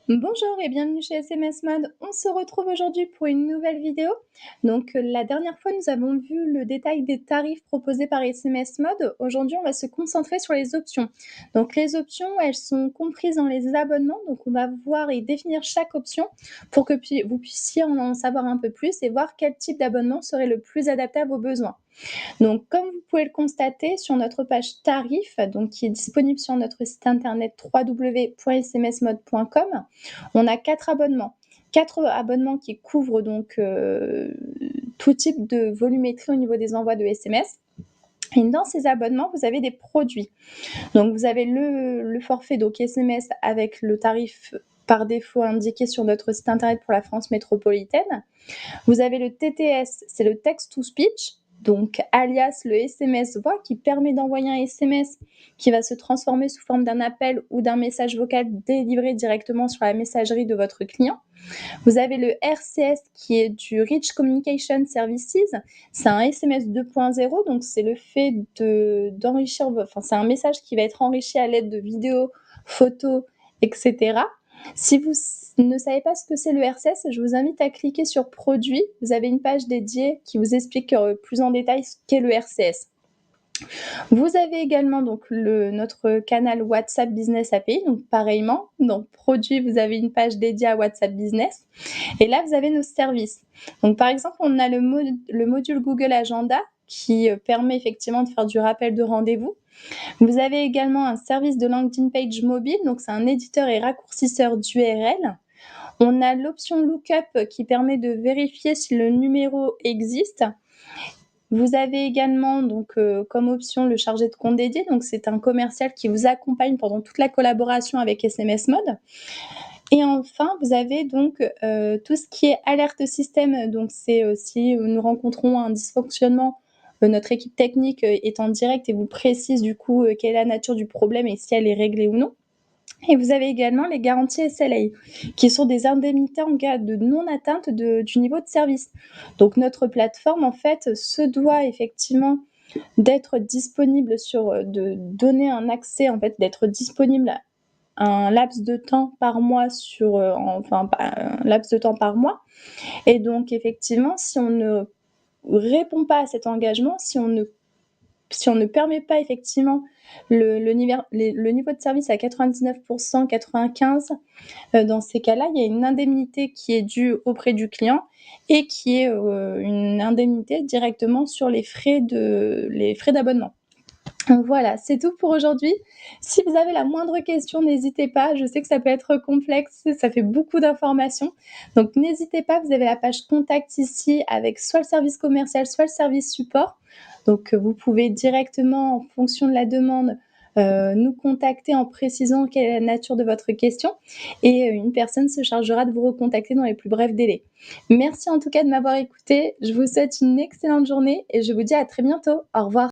Bonjour et bienvenue chez SMS Mode. On se retrouve aujourd'hui pour une nouvelle vidéo. La dernière fois, nous avons vu le détail des tarifs proposés par SMS Mode. Aujourd'hui, on va se concentrer sur les options. Donc, les options, elles sont comprises dans les abonnements. Donc, on va voir et définir chaque option pour que vous puissiez en savoir un peu plus et voir quel type d'abonnement serait le plus adapté à vos besoins. Donc, comme vous pouvez le constater sur notre page tarifs, donc qui est disponible sur notre site internet www.smsmode.com, on a 4 abonnements. 4 abonnements qui couvrent donc tout type de volumétrie au niveau des envois de SMS. Et dans ces abonnements, vous avez des produits. Donc, vous avez le forfait donc SMS avec le tarif par défaut indiqué sur notre site internet pour la France métropolitaine. Vous avez le TTS, c'est le text to speech, donc alias le SMS voix qui permet d'envoyer un SMS qui va se transformer sous forme d'un appel ou d'un message vocal délivré directement sur la messagerie de votre client. Vous avez le RCS qui est du Rich Communication Services. C'est un SMS 2.0, donc c'est le fait d'enrichir, c'est un message qui va être enrichi à l'aide de vidéos, photos, etc. Si vous ne savez pas ce que c'est le RCS, je vous invite à cliquer sur Produits. Vous avez une page dédiée qui vous explique plus en détail ce qu'est le RCS. Vous avez également donc notre canal WhatsApp Business API, donc pareillement, dans Produits, vous avez une page dédiée à WhatsApp Business. Et là, vous avez nos services. Donc, par exemple, on a le module Google Agenda qui permet effectivement de faire du rappel de rendez-vous. Vous avez également un service de landing page mobile, donc c'est un éditeur et raccourcisseur d'URL. On a l'option Lookup qui permet de vérifier si le numéro existe. Vous avez également donc comme option le chargé de compte dédié, donc c'est un commercial qui vous accompagne pendant toute la collaboration avec SMS Mode. Et enfin, vous avez donc tout ce qui est alerte système, donc c'est si nous rencontrons un dysfonctionnement, notre équipe technique est en direct et vous précise du coup quelle est la nature du problème et si elle est réglée ou non. Et vous avez également les garanties SLA, qui sont des indemnités en cas de non-atteinte du niveau de service. Donc notre plateforme, en fait, se doit effectivement d'être disponible de donner un accès, en fait, d'être disponible un laps de temps par mois un laps de temps par mois. Et donc effectivement, si on ne répond pas à cet engagement, si on ne permet pas effectivement le niveau de service à 99%, 95, dans ces cas-là, il y a une indemnité qui est due auprès du client et qui est une indemnité directement sur les frais d'abonnement. Voilà, c'est tout pour aujourd'hui. Si vous avez la moindre question, n'hésitez pas. Je sais que ça peut être complexe, ça fait beaucoup d'informations. Donc n'hésitez pas, vous avez la page contact ici avec soit le service commercial, soit le service support. Donc vous pouvez directement, en fonction de la demande, nous contacter en précisant quelle est la nature de votre question et une personne se chargera de vous recontacter dans les plus brefs délais. Merci en tout cas de m'avoir écouté. Je vous souhaite une excellente journée et je vous dis à très bientôt. Au revoir.